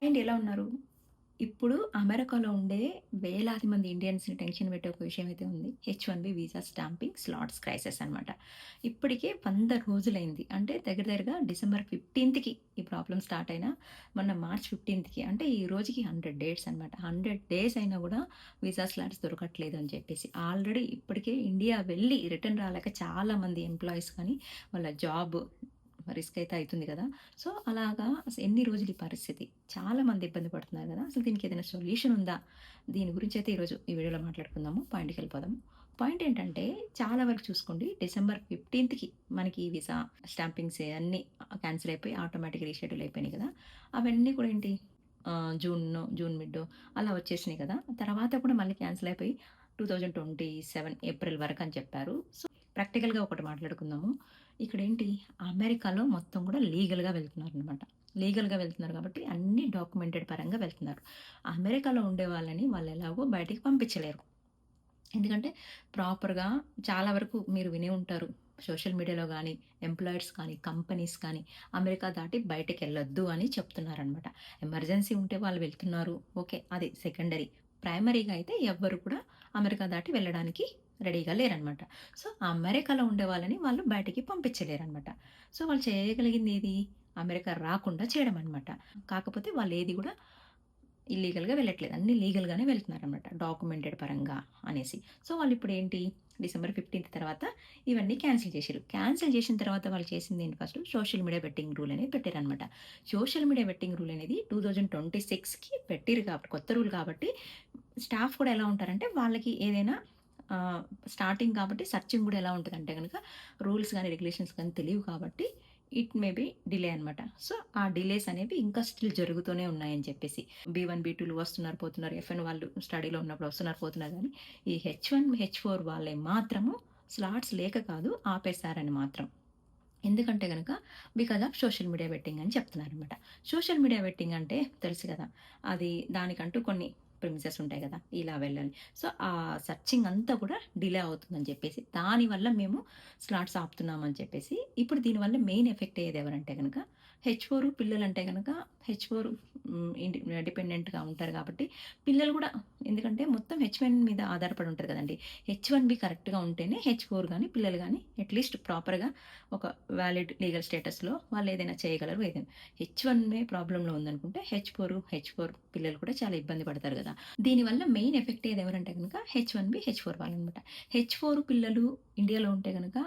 And ఎలా ఉన్నారు? ఇప్పుడు అమెరికాలో ఉండే వేలాది మంది ఇండియన్స్‌ని టెన్షన్ పెట్టే ఒక విషయం అయితే ఉంది. H-1B visa stamping slots crisis అనమాట. ఇప్పటికే 100 రోజులైంది. అంటే దగ్గర దగ్గరగా డిసెంబర్ 15కి ఈ ప్రాబ్లమ్ స్టార్ట్ అయినా, మొన్న మార్చ్ 15కి అంటే ఈ రోజుకి 100 డేస్ అనమాట. 100 డేస్ అయినా గూడా వీసా స్లాట్స్ దొరకట్లేదు అని చెప్పేసి. ఆల్రెడీ ఇప్పటికే ఇండియా వెళ్ళి రిటర్న్ రాలేక చాలామంది ఎంప్లాయీస్ కానీ, వాళ్ళ జాబ్ రిస్క్ అయితే అయితుంది గదా! సో, అలాగా ఎన్ని రోజులు ఈ పరిస్థితి? చాలా మంది ఇబ్బంది పడుతున్నారు గదా! అసలు దీనికి ఏదైనా సొల్యూషన్ ఉందా? దీని గురించయితే ఈరోజు ఈ వీడియోలో మాట్లాడుకుందాము. పాయింట్‌కెళ్ళిపోదాము. పాయింట్ ఏంటంటే చాలా వరకు చూసుకోండి డిసెంబర్ 15కి మనకి ఈ వీసా స్టాంపింగ్స్ అన్నీ క్యాన్సిల్ అయిపోయి ఆటోమేటిక్‌గా రీషెడ్యూల్ అయిపోయినాయి గదా! అవన్నీ కూడా ఏంటి జూన్ మిడ్డో అలా వచ్చేసినాయి కదా! తర్వాత కూడా మళ్ళీ క్యాన్సిల్ అయిపోయి 2027 ఏప్రిల్ వరకని చెప్పారు. సో, ప్రాక్టికల్‌గా ఒకటి మాట్లాడుకుందాము. ఇక్కడేంటి అమెరికాలో మొత్తం కూడా లీగల్‌గా వెళ్తున్నారనమాట. లీగల్‌గా వెళ్తున్నారు కాబట్టి అన్నీ డాక్యుమెంటెడ్ పరంగా వెళ్తున్నారు. అమెరికాలో ఉండే వాళ్ళని వాళ్ళెలాగో బయటికి పంపించలేరు. ఎందుకంటే ప్రాపర్‌గా చాలా వరకు మీరు వినే ఉంటారు. సోషల్ మీడియాలో గానీ, ఎంప్లాయర్స్ కానీ, కంపెనీస్ కానీ అమెరికా దాటి బయటికెళ్ళొద్దు అని చెప్తున్నారనమాట. ఎమర్జెన్సీ ఉంటే వాళ్ళు వెళ్తున్నారు. ఓకే. అది సెకండరీ. ప్రైమరీగా అయితే ఎవ్వరు కూడా అమెరికా దాటి వెళ్ళడానికి రెడీగా లేరనమాట. సో, అమెరికాలో ఉండే వాళ్ళని వాళ్ళు బయటికి పంపించలేరనమాట. సో, వాళ్ళు చేయగలిగిందేది? అమెరికా రాకుండా చేయడం అనమాట. కాకపోతే వాళ్ళేది గూడా ఇల్లీగల్‌గా వెళ్ళట్లేదు. అన్నీ లీగల్‌గానే వెళ్తున్నారనమాట. డాక్యుమెంటెడ్ పరంగా అనేసి. సో, వాళ్ళిప్పుడేంటి డిసెంబర్ 15 తర్వాత ఇవన్నీ క్యాన్సిల్ చేషిర్రు. క్యాన్సిల్ చేసిన తర్వాత వాళ్ళు చేసిందేంటి first social media betting rule అనేది పెట్టారనమాట. సోషల్ మీడియా బెట్టింగ్ రూల్ అనేది 2026కి పెట్టిర్రు కాబట్టి కొత్త రూల్ కాబట్టి స్టాఫ్ కూడా ఎలా ఉంటారంటే వాళ్ళకి ఏదైనా స్టార్టింగ్ కాబట్టి సర్చింగ్ గూడా ఎలా ఉంటదంటే గనక రూల్స్ గాని, రెగ్యులేషన్స్ గాని తెలీవు కాబట్టి ఇట్ మే బి డిలే అనమాట. సో, ఆ డిలేస్ అనేవి ఇంకా స్టిల్ జరుగుతూనే ఉన్నాయని చెప్పేసి. బీ1, బీ2లు వస్తున్నారు, పోతున్నారు. ఎఫ్1 వాళ్ళు స్టడీలో ఉన్నప్పుడు వస్తున్నారు, పోతున్నారు గానీ, ఈ హెచ్1, హెచ్4 వాళ్ళయి మాత్రము స్లాట్స్ లేక కాదు ఆపేశారని మాత్రం. ఎందుకంటే గనక because of social media betting అని చెప్తున్నారనమాట. సోషల్ మీడియా బెట్టింగ్ అంటే తెలుసు గదా! అది దానికంటూ కొన్ని ప్రిమిసెస్ ఉంటాయి గదా! ఇలా వెళ్ళాలి. సో, ఆ సర్చింగ్ అంతా కూడా డిలే అవుతుందని చెప్పేసి, దానివల్ల మేము స్లాట్స్ ఆపుతున్నామని చెప్పేసి, ఇప్పుడు దీనివల్ల మెయిన్ ఎఫెక్ట్ అయ్యేది ఎవరంటే గనక హెచ్4 పిల్లలంటే గనక హెచ్4 డిపెండెంట్‌గా ఉంటారు కాబట్టి, పిల్లలు గూడా ఎందుకంటే మొత్తం హెచ్1 మీద ఆధారపడి ఉంటది గదండీ. హెచ్1బి కరెక్ట్‌గా ఉంటేనే హెచ్4 గాని, పిల్లలు గాని అట్‌లీస్ట్ ప్రాపర్‌గా ఒక వాలిడ్ లీగల్ స్టేటస్‌లో వాళ్ళేదైనా చేయగలరు. ఏదైనా హెచ్1 ప్రాబ్లమ్‌లో ఉందనుకుంటే హెచ్4 పిల్లలు కూడా చాలా ఇబ్బంది పడతారు గదా! దీనివల్ల మెయిన్ ఎఫెక్ట్ అయ్యేది ఎవరంటే గనక హెచ్-1బీ, హెచ్-4 వాళ్ళనమాట. హెచ్-4 పిల్లలు ఇండియాలో ఉంటే గనక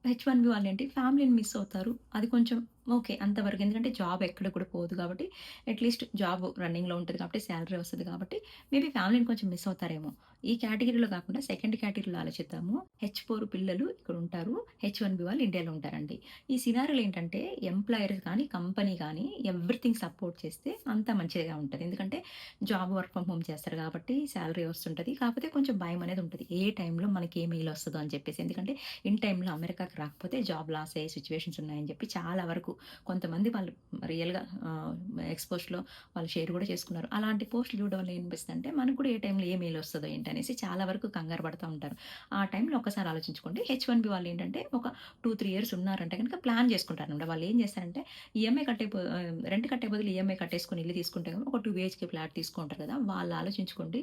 హెచ్-1బీ వాళ్ళేంటి ఫ్యామిలీని మిస్ అవుతారు. అది కొంచెం ఓకే. అంతవరకు. ఎందుకంటే జాబ్ ఎక్కడ కూడా పోదు కాబట్టి అట్‌లీస్ట్ జాబ్ రన్నింగ్‌లో ఉంటది కాబట్టి సాలరీ వస్తది కాబట్టి మేబీ ఫ్యామిలీని కొంచెం మిస్ అవుతారేమో. ఈ కేటగిరీలో కాకుండా సెకండ్ కేటగిరీలో ఆలోచిద్దాము. హెచ్-4 పిల్లలు ఇక్కడుంటారు. హెచ్-1బీ వాళ్ళు ఇండియాలో ఉంటారండి. ఈ సినారియోలో ఏంటంటే ఎంప్లాయర్ కానీ, కంపెనీ గానీ ఎవ్రీథింగ్ సపోర్ట్ చేస్తే అంతా మంచిగా ఉంటది. ఎందుకంటే జాబ్ వర్క్ ఫ్రమ్ హోమ్ చేస్తారు కాబట్టి సాలరీ వస్తుంటది. కాకపోతే కొంచెం భయమనేది ఉంటది. ఏ టైంలో మనకి ఏ మెయిల్ వస్తదో అని చెప్పేసి. ఎందుకంటే ఇన్ టైమ్‌లో అమెరికాకి రాకపోతే జాబ్ లాస్ అయ్యే సిట్యుయేషన్స్ ఉన్నాయని చెప్పి చాలా వరకు కొంతమంది వాళ్ళు రియల్‌గా ఎక్స్‌పోస్ట్‌లో వాళ్ళు షేర్ కూడా చేసుకున్నారు. అలాంటి పోస్ట్‌లు చూడడం వల్ల ఏమనిపిస్తదంటే మనకు కూడా ఏ టైంలో ఏ మెయిల్ వస్తదో ఏంటనేసి చాలా వరకు కంగారు పడతా ఉంటారు. ఆ టైంలో ఒక్కసారి ఆలోచించుకోండి. హెచ్-1బీ వాళ్ళేంటంటే ఒక 2, 3 ఇయర్స్ ఉన్నారంటే గనుక ప్లాన్ చేసుకుంటారనమాట. వాళ్ళేం చేస్తారంటే రెంట్ కట్టే బదులు ఈఎంఐ కట్టేసుకొని ఇల్లు తీసుకుంటే గనుక ఒక 2 బీహెచ్‌కే ఫ్లాట్ తీసుకుంటారు కదా! వాళ్ళు ఆలోచించుకోండి.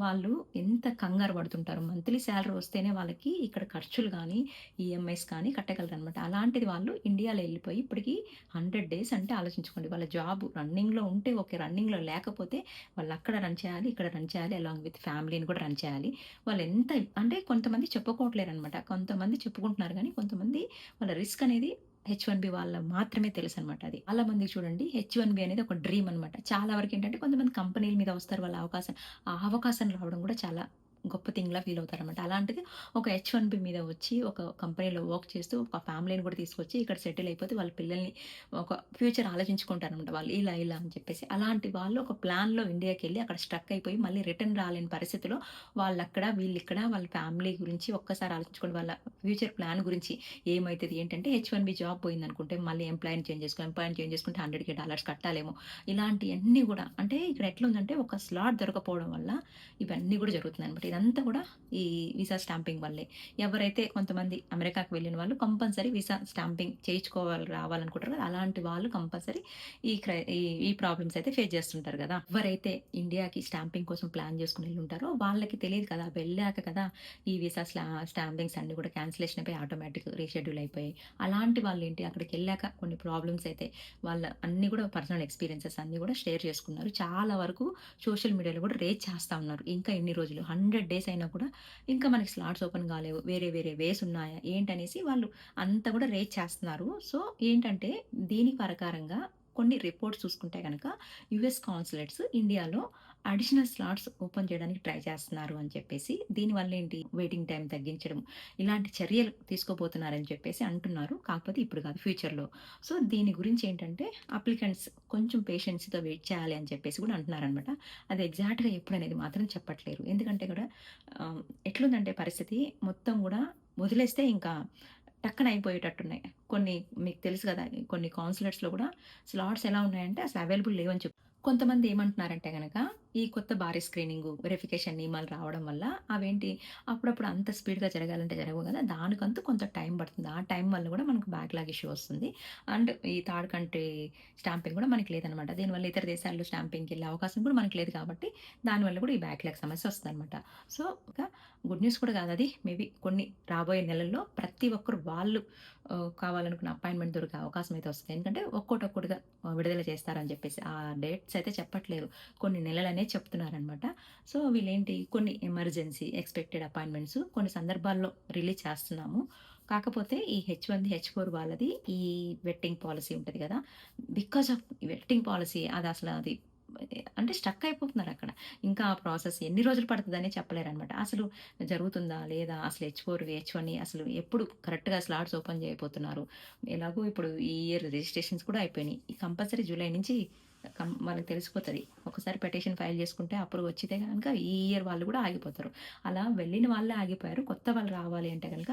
వాళ్ళు ఎంత కంగారు పడుతుంటారో. మంత్లీ సాలరీ వస్తేనే వాళ్ళకి ఇక్కడ ఖర్చులు గానీ, ఈఎంఐస్ కానీ కట్టగలరనమాట. అలాంటిది వాళ్ళు ఇండియాలో ఎళ్ళిపోయి ఇప్పటికి 100 డేస్ అంటే ఆలోచించుకోండి. వాళ్ళ జాబ్ రన్నింగ్‌లో ఉంటే ఓకే. రన్నింగ్‌లో లేకపోతే వాళ్ళక్కడ రన్ చేయాలి, ఇక్కడ రన్ చేయాలి. అలాంగ్ విత్ ఫ్యామిలీని కూడా రన్ చేయాలి. వాళ్ళెంత అంటే కొంతమంది చెప్పుకోవట్లేరనమాట. కొంతమంది చెప్పుకుంటున్నారు గానీ, కొంతమంది వాళ్ళ రిస్క్ అనేది హెచ్-1బీ వాళ్ళకి మాత్రమే తెలుసనమాట అది. చాలా మందికి చూడండి హెచ్-1బీ అనేది ఒక డ్రీమ్ అనమాట. చాలా వరకేంటంటే కొంతమంది కంపెనీల మీద వస్తారు వాళ్ళ అవకాశం. ఆ అవకాశం రావడం కూడా చాలా గొప్ప థింగ్‌లా ఫీల్ అవుతారనమాట. అలాంటిది ఒక హెచ్-1బీ మీద వచ్చి ఒక కంపెనీలో వర్క్ చేస్తూ ఒక ఫ్యామిలీని కూడా తీసుకొచ్చి ఇక్కడ సెటిల్ అయిపోతే వాళ్ళ పిల్లల్ని ఒక ఫ్యూచర్ ఆలోచించుకుంటారనమాట వాళ్ళు. ఇలా అని చెప్పేసి. అలాంటి వాళ్ళు ఒక ప్లాన్‌లో ఇండియాకెళ్ళి అక్కడ స్ట్రక్ అయిపోయి మళ్ళీ రిటర్న్ రాలేని పరిస్థితిలో వాళ్ళక్కడ, వీళ్ళిక్కడ వాళ్ళ ఫ్యామిలీ గురించి ఒక్కసారి ఆలోచించుకోండి. వాళ్ళ ఫ్యూచర్ ప్లాన్ గురించి ఏమైతది ఏంటంటే హెచ్-1బీ జాబ్ పోయిందనుకుంటే మళ్ళీ ఎంప్లాయీని చేంజ్ చేసుకుంటే $100,000 కట్టాలేమో. ఇలాంటియన్నీ గూడా అంటే ఇక్కడ ఎట్లుందంటే ఒక స్లాట్ దొరకపోవడం వల్ల ఇవన్నీ గూడా జరుగుతున్నాయనమాట. ఇదంతా కూడా ఈ వీసా స్టాంపింగ్ వల్లే. ఎవరైతే కొంతమంది అమెరికాకి వెళ్ళిన వాళ్ళు కంపల్సరీ వీసా స్టాంపింగ్ చేయించుకోవాలి రావాలనుకుంటారు కదా! అలాంటి వాళ్ళు కంపల్సరీ ఈ ఈ ప్రాబ్లమ్స్ అయితే ఫేస్ చేస్తుంటారు గదా! ఎవరైతే ఇండియాకి స్టాంపింగ్ కోసం ప్లాన్ చేసుకొని ఎళ్ళుంటారో వాళ్ళకి తెలీదు కదా! వెళ్ళాక కదా ఈ వీసా స్టాంపింగ్స్ అన్నీ కూడా క్యాన్సిలేషన్ అయిపోయి ఆటోమేటిక్ రీషెడ్యూల్ అయిపోయాయి. అలాంటి వాళ్ళేంటి అక్కడికెళ్ళాక కొన్ని ప్రాబ్లమ్స్ అయితే వాళ్ళ అన్నీ కూడా పర్సనల్ ఎక్స్‌పీరియన్సెస్ అన్నీ కూడా షేర్ చేసుకున్నారు. చాలా వరకు సోషల్ మీడియాలో కూడా రేజ్ చేస్తా ఉన్నారు. ఇంకా ఎన్ని రోజులు 100 డేస్ అయినా కూడా ఇంకా మనకి స్లాట్స్ ఓపెన్ కాలేవు. వేరే వేరే వేస్ ఉన్నాయా? ఏంటనేసి వాళ్ళు అంతా కూడా రేజ్ చేస్తున్నారు. సో, ఏంటంటే దీని ప్రకారంగా కొన్ని రిపోర్ట్స్ చూసుకుంటే గనక యూఎస్ కాన్సులేట్స్ ఇండియాలో అడిషనల్ స్లాట్స్ ఓపెన్ చేయడానికి ట్రై చేస్తున్నారు అని చెప్పేసి, దీనివల్ల ఏంటి వెయిటింగ్ టైమ్ తగ్గించడం, ఇలాంటి చర్యలు తీసుకోబోతున్నారని చెప్పేసి అంటున్నారు. కాకపోతే ఇప్పుడు కాదు ఫ్యూచర్‌లో. సో, దీని గురించి ఏంటంటే అప్లికెంట్స్ కొంచెం పేషెన్స్‌తో వెయిట్ చేయాలి అని చెప్పేసి కూడా అంటున్నారనమాట. అది ఎగ్జాక్ట్‌గా ఎప్పుడనేది మాత్రం చెప్పట్లేరు. ఎందుకంటే కూడా ఎట్లుందంటే పరిస్థితి మొత్తం గూడా వదిలేస్తే ఇంకా టక్కన అయిపోయేటట్టున్నాయి. కొన్ని మీకు తెలుసు గదా! కొన్ని కాన్సులేట్స్‌లో గూడా స్లాట్స్ ఎలా ఉన్నాయంటే అసలు అవైలబుల్ లేవని కొంతమంది ఏమంటున్నారంటే గనక, ఈ కొత్త భారీ స్క్రీనింగు, వెరిఫికేషన్ నియమాలు రావడం వల్ల అవేంటి అప్పుడప్పుడు అంత స్పీడ్‌గా జరగాలంటే జరగవు గదా! దానికంటూ కొంత టైం పడుతుంది. ఆ టైం వల్ల గూడా మనకు బ్యాక్‌లాగ్ ఇష్యూ వస్తుంది. అండ్ ఈ థర్డ్ కంట్రీ స్టాంపింగ్ గూడా మనకి లేదనమాట. దీనివల్ల ఇతర దేశాల్లో స్టాంపింగ్‌కెళ్ళే అవకాశం కూడా మనకు లేదు కాబట్టి, దానివల్ల కూడా ఈ బ్యాక్‌లాగ్ సమస్య వస్తదనమాట. సో, ఇంకా గుడ్ న్యూస్ కూడా కాదది. మేబీ కొన్ని రాబోయే నెలల్లో ప్రతి ఒక్కరు వాళ్ళు కావాలనుకున్న అపాయింట్‌మెంట్ దొరికే అవకాశం అయితే వస్తది. ఎందుకంటే ఒక్కోటొక్కటిగా విడుదల చేస్తారని చెప్పేసి. ఆ డేట్స్ అయితే చెప్పట్లేరు. కొన్ని నెలలనే చెప్తున్నారనమాట. సో, వీళ్ళేంటి కొన్ని ఎమర్జెన్సీ ఎక్స్‌పెక్టెడ్ అపాయింట్‌మెంట్స్ కొన్ని సందర్భాల్లో రిలీజ్ చేస్తున్నాము. కాకపోతే ఈ హెచ్-1బీ, హెచ్-4 వాళ్ళది ఈ వెట్టింగ్ పాలిసీ ఉంటది గదా! బికాస్ ఆఫ్ వెట్టింగ్ పాలిసీ అది అంటే స్టక్ అయిపోతున్నారక్కడ. ఇంకా ఆ ప్రాసెస్ ఎన్ని రోజులు పడతదని చెప్పలేరనమాట. అసలు జరుగుతుందా? లేదా? అసలు హెచ్-4, హెచ్-1 అసలు ఎప్పుడు కరెక్ట్‌గా స్లాట్స్ ఓపెన్ చేయబోతున్నారు? ఎలాగో ఇప్పుడు ఈ ఇయర్ రిజిస్ట్రేషన్స్ కూడా అయిపోయినాయి. కంపల్సరీ జూలై నుంచి మనకు తెలిసిపోతది. ఒకసారి పిటిషన్ ఫైల్ చేసుకుంటే అప్రూవ్ వచ్చితే గనక ఈ ఇయర్ వాళ్ళు కూడా ఆగిపోతారు. అలా వెళ్ళిన వాళ్ళే ఆగిపోయారు. కొత్త వాళ్ళు రావాలి అంటే గనక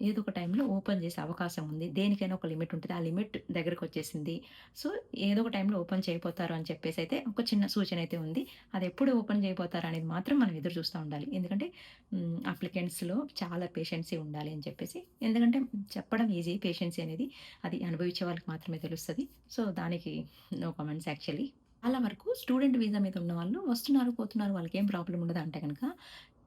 ఏదో ఒక టైంలో ఓపెన్ చేసే అవకాశం ఉంది. దేనికైనా ఒక లిమిట్ ఉంటది. ఆ లిమిట్ దగ్గరకొచ్చేసింది. సో, ఏదో ఒక టైంలో ఓపెన్ చేయబోతారు అని చెప్పేసైతే ఒక చిన్న సూచనైతే ఉంది. అదెప్పుడు ఓపెన్ చేయబోతారనేది మాత్రం మనం ఎదురు చూస్తా ఉండాలి. ఎందుకంటే అప్లికెంట్స్‌లో చాలా పేషెన్సీ ఉండాలి అని చెప్పేసి. ఎందుకంటే చెప్పడం ఈజీ పేషెన్సీ అనేది. అది అనుభవించే వాళ్ళకి మాత్రమే తెలుస్తది. సో, దానికి నో కామెంట్స్ యాక్చువల్లీ. చాలా వరకు స్టూడెంట్ వీసా మీద ఉన్నవాళ్ళు వస్తున్నారు, పోతున్నారు. వాళ్ళకేం ప్రాబ్లమ్ ఉండదు అంటే గనక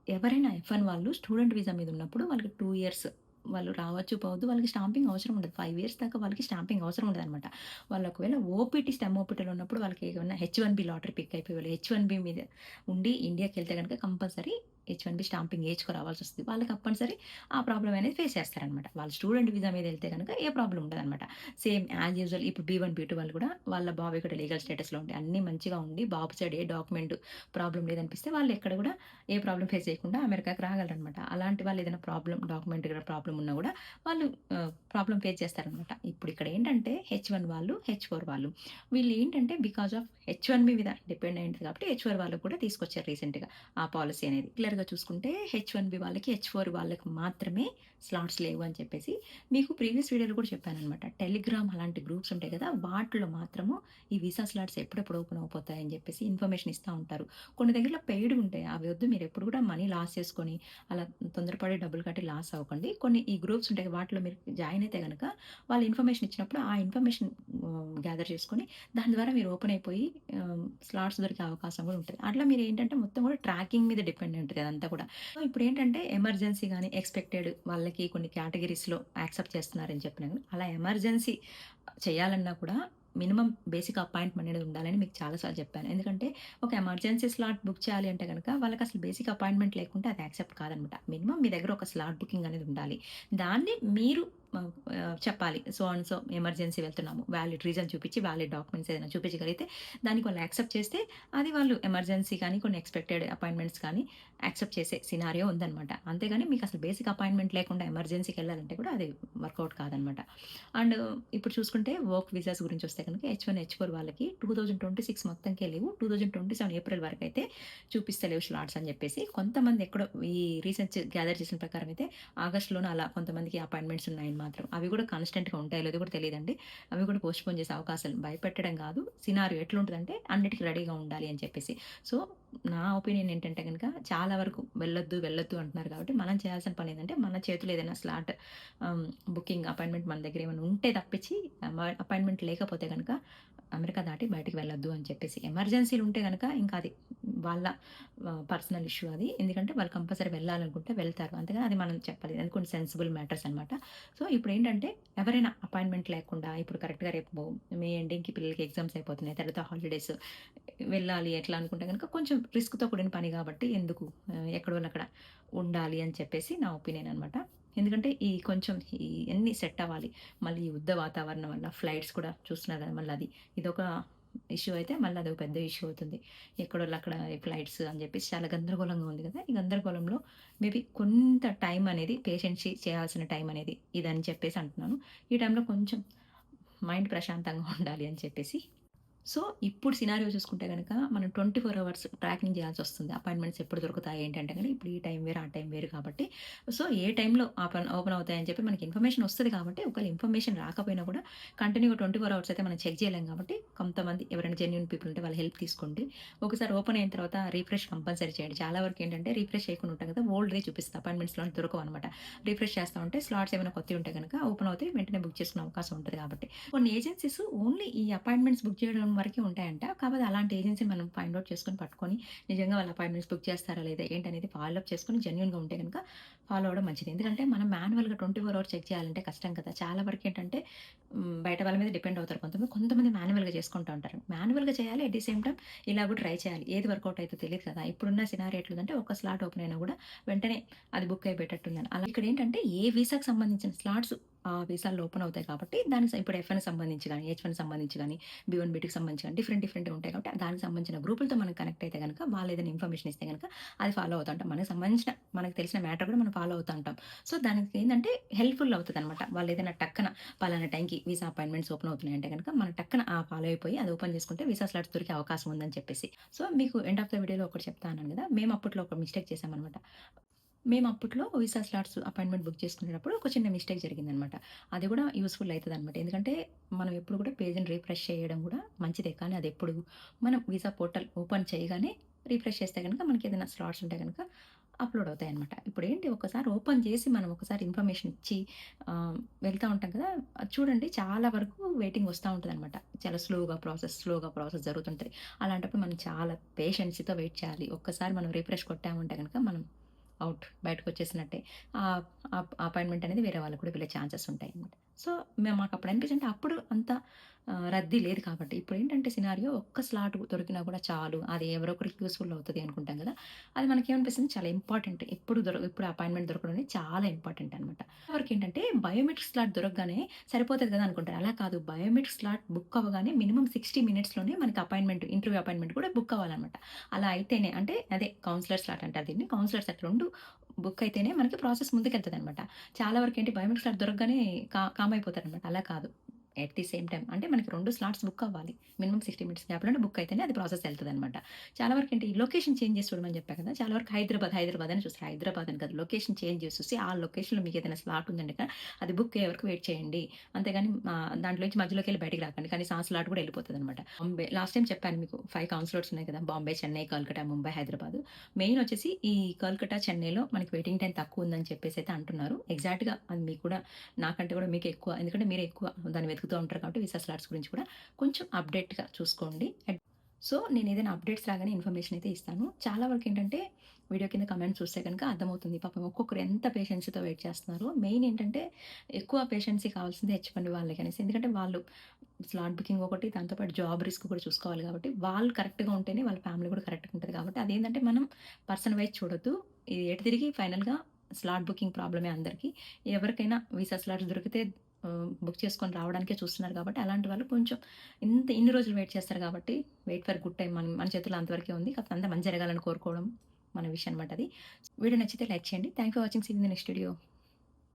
ఎవరైనా ఎఫ్-1 వాళ్ళు స్టూడెంట్ వీసా మీద ఉన్నప్పుడు వాళ్ళకి 2 ఇయర్స్ వాళ్ళు రావచ్చు, పోవద్దు. వాళ్ళకి స్టాంపింగ్ అవసరం ఉండదు. 5 ఇయర్స్ దాకా వాళ్ళకి స్టాంపింగ్ అవసరం ఉండదనమాట. వాళ్ళు ఒకవేళ ఓపీటీ, స్టెమ్ ఓపీటీలో ఉన్నప్పుడు వాళ్ళకి ఏమన్నా హెచ్-1బీ లాటరీ పిక్ అయిపోయి వాళ్ళు హెచ్-1బీ మీద ఉండి ఇండియాకెళ్తే గనక కంపల్సరీ హెచ్-1బీ స్టాంపింగ్ ఏయించుకురావాల్సొస్తది. వాళ్ళకి తప్పనిసరి ఆ ప్రాబ్లమ్ అనేది ఫేస్ చేస్తారనమాట. వాళ్ళు స్టూడెంట్ వీసా మీద ఎళ్తే గనక ఏ ప్రాబ్లమ్ ఉండదనమాట. సేమ్ యాజ్ యూజువల్ ఇప్పుడు బీ-1, బీ-2 వాళ్ళు కూడా వాళ్ళ బాబు ఇక్కడ లీగల్ స్టేటస్‌లో ఉండి అన్నీ మంచిగా ఉండి బాబు సైడ్ ఏ డాక్యుమెంట్ ప్రాబ్లమ్ లేదనిపిస్తే వాళ్ళు ఎక్కడ కూడా ఏ ప్రాబ్లమ్ ఫేస్ చేయకుండా అమెరికాకి రాగలరనమాట. అలాంటి వాళ్ళు ఏదైనా డాక్యుమెంట్ ప్రాబ్లమ్ ఉన్నా గూడా వాళ్ళు ప్రాబ్లమ్ ఫేస్ చేస్తారనమాట. ఇప్పుడు ఇక్కడ ఏంటంటే హెచ్-1 వాళ్ళు, హెచ్-4 వాళ్ళు. వీళ్ళేంటంటే బికాజ్ ఆఫ్ హెచ్-1బీ మీద డిపెండ్ అయ్యింది కాబట్టి హెచ్-4 వాళ్ళకి కూడా తీసుకొచ్చారు రీసెంట్‌గా ఆ పాలిసీ అనేది. క్లియర్‌గా చూసుకుంటే హెచ్-1బీ వాళ్ళకి, హెచ్-4 వాళ్ళకి మాత్రమే స్లాట్స్ లేవు అని చెప్పేసి మీకు ప్రీవియస్ వీడియోలో కూడా చెప్పాననమాట. టెలిగ్రామ్ అలాంటి గ్రూప్స్ ఉంటాయి కదా! వాటిలో మాత్రము ఈ వీసా స్లాట్స్ ఎప్పుడెప్పుడు ఓపెన్ అయిపోతాయని చెప్పేసి ఇన్ఫర్మేషన్ ఇస్తా ఉంటారు. కొన్ని దగ్గరలో పెయిడ్ ఉంటాయి. అవి వద్దు మీరెప్పుడు కూడా మనీ లాస్ చేసుకొని, అలా తొందరపడి డబ్బులు కట్టి లాస్ అవ్వకండి. కొన్ని ఈ గ్రూప్స్ ఉంటాయి. వాటిలో మీరు జాయిన్ అయితే గనక వాళ్ళు ఇన్ఫర్మేషన్ ఇచ్చినప్పుడు ఆ ఇన్ఫర్మేషన్ గ్యాదర్ చేసుకొని, దాని ద్వారా మీరు ఓపెన్ అయిపోయి స్లాట్స్ దొరికే అవకాశం కూడా ఉంటది. అట్లా మీరేంటంటే మొత్తం కూడా ట్రాకింగ్ మీద డిపెండ్ అయి ఉంటది అదంతా కూడా. సో, ఇప్పుడేంటంటే ఎమర్జెన్సీ గాని, ఎక్స్‌పెక్టెడ్ వాళ్ళకి కొన్ని కేటగరీస్‌లో యాక్సెప్ట్ చేస్తున్నారని చెప్పినా గాని, అలా ఎమర్జెన్సీ చేయాలన్నా కూడా మినిమమ్ బేసిక్ అపాయింట్‌మెంట్ అనేది ఉండాలని మీకు చాలా సార్లు చెప్పాను. ఎందుకంటే ఒక ఎమర్జెన్సీ స్లాట్ బుక్ చేయాలి అంటే గనక వాళ్ళకసలు బేసిక్ అపాయింట్‌మెంట్ లేకుంటే అది యాక్సెప్ట్ కాదనమాట. మినిమమ్ మీ దగ్గర ఒక స్లాట్ బుకింగ్ అనేది ఉండాలి. దాన్ని మీరు చెప్పాలి. సో అండ్ సో ఎమర్జెన్సీ వెళ్తున్నాము. వాలిడ్ రీజన్ చూపించి, వాలిడ్ డాక్యుమెంట్స్ ఏదైనా చూపించగలిగితే దానికి వాళ్ళు యాక్సెప్ట్ చేస్తే అది వాళ్ళు ఎమర్జెన్సీ కానీ, కొన్ని ఎక్స్‌పెక్టెడ్ అపాయింట్‌మెంట్స్ కానీ యాక్సెప్ట్ చేసే సినారియో ఉందనమాట. అంతేగాని మీకసలు బేసిక్ అపాయింట్‌మెంట్ లేకుండా ఎమర్జెన్సీకెళ్ళాలంటే కూడా అది వర్కౌట్ కాదనమాట. అండ్ ఇప్పుడు చూసుకుంటే వర్క్ వీసాస్ గురించొస్తే కనుక హెచ్-1, హెచ్-4 వాళ్ళకి 2026 మొత్తంకే లేవు. 2027 ఏప్రిల్ వరకైతే చూపిస్తలేవు స్లాట్స్ అని జెప్పేసి. కొంతమంది ఎక్కడో ఈ రీసెర్చ్ గ్యాదర్ చేసిన ప్రకారం అయితే ఆగస్ట్‌లోనే అలా కొంతమందికి అపాయింట్‌మెంట్స్ ఉన్నాయన్నమాట. మాత్రం. అవి కూడా కాన్స్టెంట్‌గా ఉంటాయో లేదో కూడా తెలీదండి. అవి కూడా పోస్ట్‌పోన్ చేసే అవకాశాలు భయపెట్టడం కాదు. సినారియో ఎట్లుంటదంటే అన్నిటికి రెడీగా ఉండాలి అని చెప్పేసి. సో, నా ఒపీనియన్ ఏంటంటే గనక చాలా వరకు వెళ్ళొద్దు, వెళ్ళొద్దు అంటున్నారు కాబట్టి మనం చేయాల్సిన పని ఏందంటే మన చేతిలో ఏదైనా స్లాట్ ఆహ్, బుకింగ్ అపాయింట్‌మెంట్ మన దగ్గర ఏమైనా ఉంటే తప్పించి అపాయింట్‌మెంట్ లేకపోతే గనక అమెరికా దాటి బయటికి వెళ్ళొద్దు అని చెప్పేసి. ఎమర్జెన్సీలు ఉంటే గనక ఇంకా అది వాళ్ళ పర్సనల్ ఇష్యూ అది. ఎందుకంటే వాళ్ళు కంపల్సరీ వెళ్ళాలనుకుంటే వెళ్తారు. అంతేగాని అది మనం చెప్పలేదు. అది కొన్ని సెన్సిబుల్ మ్యాటర్స్ అనమాట. సో, ఇప్పుడేంటంటే ఎవరైనా అపాయింట్‌మెంట్ లేకుండా ఇప్పుడు కరెక్ట్‌గా రేపు మే ఎండింగ్‌కి పిల్లలకి ఎగ్జామ్స్ అయిపోతున్నాయి. తర్వాత హాలిడేస్ వెళ్ళాలి ఎట్లా అనుకుంటే గనుక కొంచెం రిస్క్‌తో కూడిన పని గాబట్టి ఎందుకు ఎక్కడో అక్కడ ఉండాలి అని చెప్పేసి నా ఒపీనియన్ అనమాట. ఎందుకంటే ఈ కొంచెం ఇయన్నీ సెట్ అవ్వాలి. మళ్ళీ ఈ యుద్ధ వాతావరణం వల్ల ఫ్లైట్స్ కూడా చూస్తున్నారు కదా! మళ్ళది. ఇదొక ఇష్యూ అయితే మళ్ళీ అదొక పెద్ద ఇష్యూ అవుతుంది. ఎక్కడోళ్ళు అక్కడ ఫ్లైట్స్ అని చెప్పేసి చాలా గందరగోళంగా ఉంది కదా! ఈ గందరగోళంలో మేబీ కొంత టైం అనేది పేషెన్సీ చేయాల్సిన టైం అనేది ఇదని చెప్పేసి అంటున్నాను. ఈ టైంలో కొంచెం మైండ్ ప్రశాంతంగా ఉండాలి అని చెప్పేసి సో, ఇప్పుడు సినారియో చూసుకుంటే గనక మనం 24 అవర్స్ ట్రాకింగ్ చేయాల్సొస్తుంది. అపాయింట్‌మెంట్స్ ఎప్పుడు దొరుకుతాయి ఏంటంటే గనక ఇప్పుడు ఈ టైం వేరు, ఆ టైం వేరు కాబట్టి సో, ఏ టైంలో ఓపెన్ అవుతాయని చెప్పి మనకి ఇన్ఫర్మేషన్ వస్తది కాబట్టి ఒకవేళ ఇన్ఫర్మేషన్ రాకపోయినా కూడా కంటిన్యూగా 24 అవర్స్ అయితే మనం చెక్ చేయలేం కాబట్టి కొంతమంది ఎవరైనా జెన్యూన్ పీపుల్ ఉంటే వాళ్ళ హెల్ప్ తీసుకోండి. ఒకసారి ఓపెన్ అయిన తర్వాత రిఫ్రెష్ కంపల్సరీ చేయండి. చాలా వరకు ఏంటంటే రిఫ్రెష్ చేయకుండా ఉంటాం కదా! ఓల్డ్‌వే చూపిస్తది. Appointment slots దొరకవనమాట. రిఫ్రెష్ చేస్తా ఉంటే స్లాట్స్ ఏమైనా కొత్తవి ఉంటే గనక ఓపెన్ అవుతాయి. వెంటనే బుక్ చేసుకునే అవకాశం ఉంటది కాబట్టి. కొన్ని ఏజెన్సీస్ ఓన్లీ ఈ అపాయింట్‌మెంట్స్ బుక్ చేయడం వరకే ఉంటాయంట. కాకపోతే అలాంటి ఏజెన్సీని మనం ఫైండ్ ఔట్ చేసుకొని పట్టుకొని, నిజంగా వాళ్ళ అపాయింట్‌మెంట్స్ బుక్ చేస్తారా లేదా ఏంటనేది ఫాలో అప్ చేసుకొని జెన్యూన్‌గా ఉంటే గనుక ఫాలో అవ్వడం మంచిది. ఎందుకంటే మనం మాన్యువల్‌గా 24 అవర్స్ చెక్ చేయాలంటే కష్టం కదా! చాలా వరకేంటంటే బయట వాళ్ళ మీద డిపెండ్ అవుతారు కొంతమంది. కొంతమంది మాన్యువల్‌గా చేసుకుంటూ ఉంటారు. మాన్యువల్‌గా చేయాలి. అట్ ది సేమ్ టైమ్ ఇలా కూడా ట్రై చేయాలి. ఏది వర్కౌట్ అయిద్దో తెలీదు కదా! ఇప్పుడున్న సినారియో ఎట్లుందంటే ఒక స్లాట్ ఓపెన్ అయినా కూడా వెంటనే అది బుక్ అయిపోయేటట్టుందని. అలా ఇక్కడేంటంటే ఏ వీసాకి సంబంధించిన స్లాట్స్ ఆ వీసాల్లో ఓపెన్ అవుతాయి కాబట్టి దానికి ఇప్పుడు ఎఫ్1 సంబంధించి గాని, హెచ్1 సంబంధించి గాని, బి1, బి2కి సంబంధించి గాని డిఫరెంట్‌గా ఉంటాయి కాబట్టి దానికి సంబంధించిన గ్రూపులతో మనం కనెక్ట్ అయితే గనక వాళ్ళు ఏదైనా ఇన్ఫర్మేషన్ ఇస్తే గనక అది ఫాలో అవుతా ఉంటాం. మనకు సంబంధించిన మనకు తెలిసిన మ్యాటర్ కూడా మనం ఫాలో అవుతా ఉంటాం. సో, దానికి ఏందంటే హెల్ప్‌ఫుల్ అవుతదనమాట. వాళ్ళు ఏదైనా టక్కన పలానా టైంకి వీసా అపాయింట్‌మెంట్స్ ఓపెన్ అవుతున్నాయంటే గనక మనం టక్కన ఫాలో అయిపోయి అది ఓపెన్ చేసుకుంటే వీసా స్లాట్స్ దొరికే అవకాశం ఉందని చెప్పేసి. సో, మీకు ఎండ్ ఆఫ్ ద వీడియోలో ఒకటి చెప్తా అన్నాను గదా! మేము అప్పట్లో ఒక మిస్టేక్ చేశామనమాట. మేము అప్పట్లో వీసా స్లాట్స్ అపాయింట్‌మెంట్ బుక్ చేసుకునేటప్పుడు ఒక చిన్న మిస్టేక్ జరిగిందనమాట. అది గూడా యూజ్‌ఫుల్ అయితదనమాట. ఎందుకంటే మనం ఎప్పుడు కూడా పేజ్‌ని రిఫ్రెష్ చేయడం గూడా మంచిదే. కానీ అదెప్పుడు మనం వీసా పోర్టల్ ఓపెన్ చేయగానే రిఫ్రెష్ చేస్తే గనక మనకేదైనా స్లాట్స్ ఉంటే గనక అప్‌లోడ్ అవుతాయనమాట. ఇప్పుడేంటి ఒక్కసారి ఓపెన్ చేసి మనం ఒకసారి ఇన్ఫర్మేషన్ ఇచ్చి వెళ్తా ఉంటాం కదా! అది చూడండి చాలా వరకు వెయిటింగ్ వస్తా ఉంటదనమాట. చాలా స్లోగా ప్రాసెస్ జరుగుతుంటది. అలాంటప్పుడు మనం చాలా పేషెన్సీతో వెయిట్ చేయాలి. ఒక్కసారి మనం రిఫ్రెష్ కొట్టామంటే గనక మనం బయటకొచ్చేసినట్టే. అపాయింట్‌మెంట్ అనేది వేరే వాళ్ళకి కూడా వెళ్ళే ఛాన్సెస్ ఉంటాయన్నమాట. సో, మాకప్పుడు అనిపించిందంటే అప్పుడు అంత రద్దీ లేదు కాబట్టి. ఇప్పుడేంటంటే సినారియో ఒక్క స్లాట్ దొరికినా కూడా చాలు. అది ఎవరో ఒకరికి యూజ్‌ఫుల్ అవుతది అనుకుంటాం గదా! అది మనకేమనిపిస్తుంది చాలా ఇంపార్టెంట్. ఎప్పుడు అపాయింట్‌మెంట్ దొరకడం అనేది చాలా ఇంపార్టెంట్ అనమాట. వరకేంటంటే బయోమెట్రిక్ స్లాట్ దొరకగానే సరిపోతది కదా అనుకుంటారు. అలా కాదు. బయోమెట్రిక్ స్లాట్ బుక్ అవ్వగానే మినిమమ్ 60 మినిట్స్‌లోనే మనకి ఇంటర్వ్యూ అపాయింట్‌మెంట్ కూడా బుక్ అవ్వాలన్నమాట. అలా అయితేనే అంటే అదే కౌన్సిలర్ స్లాట్ అంటారు దీన్ని. కౌన్సిలర్ స్లాట్ 2 బుక్ అయితేనే మనకి ప్రాసెస్ ముందుకెళ్తదనమాట. చాలా వరకేంటి బయోమెట్రిక్ స్లాట్ దొరకగానే కామ్ అయిపోతారనమాట. అలా కాదు. ఎట్ ది సేమ్ టైమ్ అంటే మనకి 2 స్లాట్స్ బుక్ అవ్వాలి. మినిమమ్ 60 మినిట్స్ గ్యాప్‌లోనే బుక్ అయితేనే అది ప్రాసెస్ ఎళ్తదనమాట. చాలా వరకేంటి లొకేషన్ చేంజ్ చేసి చూడమని చెప్పా కదా! చాలా వరకు హైదరాబాద్ అని చూస్తారు. హైదరాబాద్ అని కాదు. లొకేషన్ చేంజ్ చేసి చూసి ఆ లొకేషన్‌లో మీకేదైనా స్లాట్ ఉందంటే అది బుక్ అయ్యే వరకు వెయిట్ చేయండి. అంతేగాని దాంట్లో నుంచి మధ్యలోకెళ్ళి బయటికి రాకండి. కనీసం ఆ స్లాట్ కూడా ఎళ్ళిపోతదనమాట. లాస్ట్ టైమ్ చెప్పాను మీకు 5 కౌన్సిలర్స్ ఉన్నాయి కదా! బాంబే, చెన్నై, కల్కట్టా, ముంబై, హైదరాబాద్. మెయిన్ వచ్చేసి ఈ కల్కట్టా, చెన్నైలో మనకి వెయిటింగ్ టైమ్ తక్కువుందని చెప్పేసైతే అంటున్నారు. ఎగ్జాక్ట్‌గా అది మీకు కూడా నాకంటే కూడా మీకే ఎక్కువ. ఎందుకంటే మీరే ఎక్కువ దాన్ని వెతుకుతూ ఉంటారు కాబట్టి వీసా స్లాట్స్ గురించి కూడా కొంచెం అప్డేట్‌గా చూసుకోండి. సో, నేనేదైనా అప్డేట్స్ రాగానే ఇన్ఫర్మేషన్ అయితే ఇస్తాను. చాలా వరకేంటంటే వీడియో కింద కామెంట్స్ చూస్తే గనుక అర్థమవుతుంది. పాపం ఒక్కొక్కరు ఎంత పేషెన్స్‌తో వెయిట్ చేస్తున్నారో. మెయిన్ ఏంటంటే ఎక్కువ పేషెన్సీ కావాల్సింది హెచ్1బీ వాళ్ళకి అనేసి. ఎందుకంటే వాళ్ళు స్లాట్ బుకింగ్ ఒకటి, దాంతో పాటు జాబ్ రిస్క్ కూడా చూసుకోవాలి కాబట్టి, వాళ్ళు కరెక్ట్‌గా ఉంటేనే వాళ్ళ ఫ్యామిలీ కూడా కరెక్ట్‌గా ఉంటది కాబట్టి, అదేంటంటే మనం పర్సన్ వైస్ చూడొద్దు. ఇది ఎటు తిరిగి ఫైనల్‌గా స్లాట్ బుకింగ్ ప్రాబ్లమే అందరికి. ఎవరికైనా వీసా స్లాట్స్ దొరికితే బుక్ చేసుకొని రావడానికే చూస్తున్నారు కాబట్టి, అలాంటి వాళ్ళు కొంచెం ఇన్ని రోజులు వెయిట్ చేస్తారు కాబట్టి, వెయిట్ ఫర్ గుడ్ టైమ్ మన మన చేతుల్లో అంతవరకే ఉంది. కాకపోతే అంతా మంచి జరగాలని కోరుకోవడం మన విష్ అనమాట అది. వీడియో నచ్చితే లైక్ చేయండి. Thank for watching. See you in the next video.